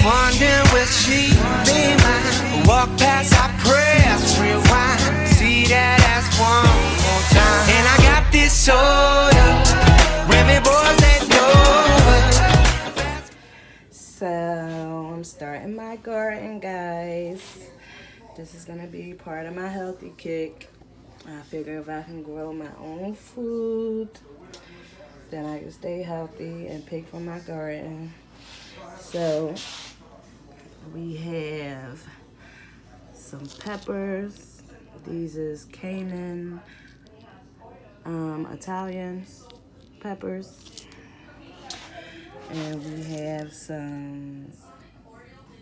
Wondering will she be mine? Walk past our prayers, rewind. See that ass one more time. And I got this soda. Women, boys, they know it. So I'm starting my garden, guys. This is gonna be part of my healthy kick. I figure if I can grow my own food, then I can stay healthy and pick from my garden. So we have some peppers. These is Cayman Italian peppers. And we have some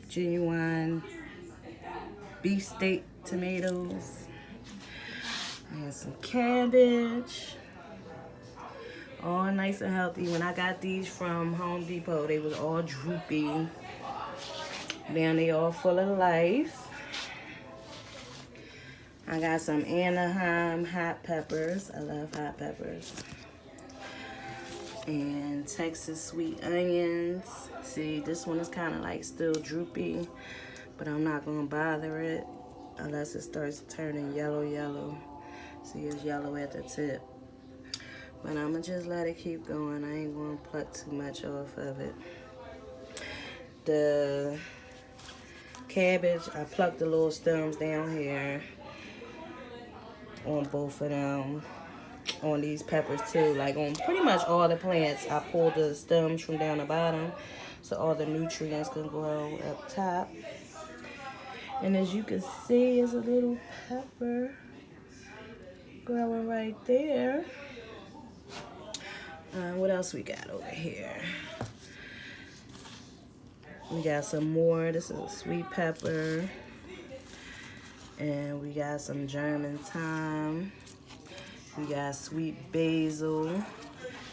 genuine beef steak tomatoes. I have some cabbage. All nice and healthy. When I got these from Home Depot, they was all droopy. Now they all full of life. I got some Anaheim hot peppers. I love hot peppers. And Texas sweet onions. See, this one is kind of like still droopy, but I'm not gonna bother it unless it starts turning yellow. See, it's yellow at the tip. But I'm gonna just let it keep going. I ain't gonna pluck too much off of it. The cabbage, I plucked the little stems down here on both of them. On these peppers too, like on pretty much all the plants, I pulled the stems from down the bottom so all the nutrients can grow up top. And as you can see, is a little pepper growing right there. What else we got over here? We got some more. This is a sweet pepper. And we got some German thyme. We got sweet basil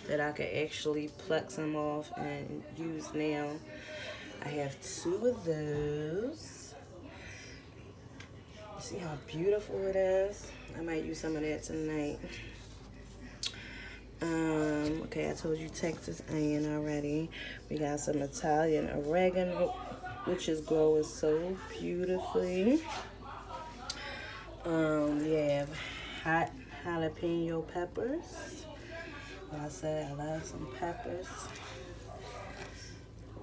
that I could actually pluck some off and use now. I have 2 of those. See how beautiful it is? I might use some of that tonight. Okay, I told you Texas onion already. We got some Italian oregano, which is growing so beautifully. We have hot jalapeno peppers. Like I said, I love some peppers.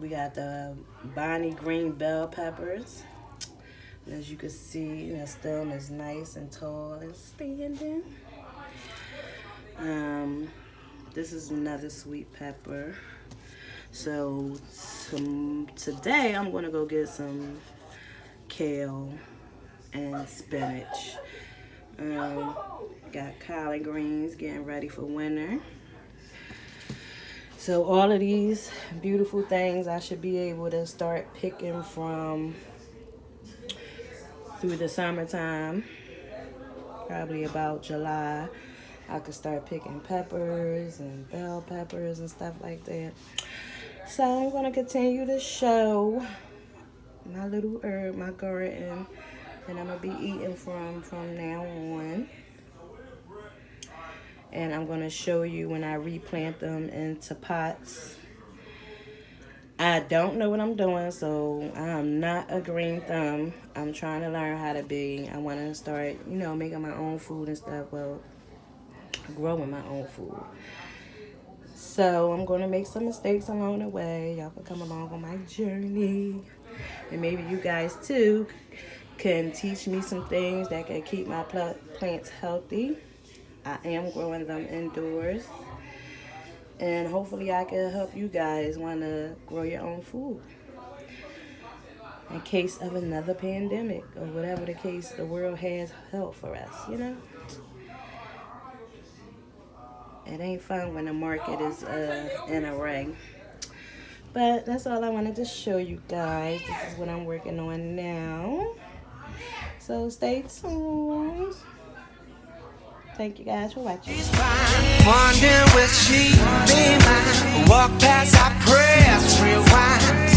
We got the Bonnie green bell peppers. And as you can see, the stem is nice and tall and standing. This is another sweet pepper. So today I'm gonna go get some kale and spinach. Got collard greens getting ready for winter. So all of these beautiful things I should be able to start picking from through the summertime. Probably about July. I could start picking peppers and bell peppers and stuff like that. So I'm going to continue to show my little herb, my garden, and I'm going to be eating from now on. And I'm going to show you when I replant them into pots. I don't know what I'm doing, so I'm not a green thumb. I'm trying to learn how to be. I want to start, making my own food and stuff. Well, growing my own food. So I'm going to make some mistakes along the way. Y'all can come along on my journey. And maybe you guys, too, can teach me some things that can keep my plants healthy. I am growing them indoors. And hopefully I can help you guys want to grow your own food. In case of another pandemic or whatever the case the world has held for us, It ain't fun when the market is in a ring. But that's all I wanted to show you guys. This is what I'm working on now. So stay tuned. Thank you guys for watching. Wondering will she be mine? Walk past our prayers, rewind.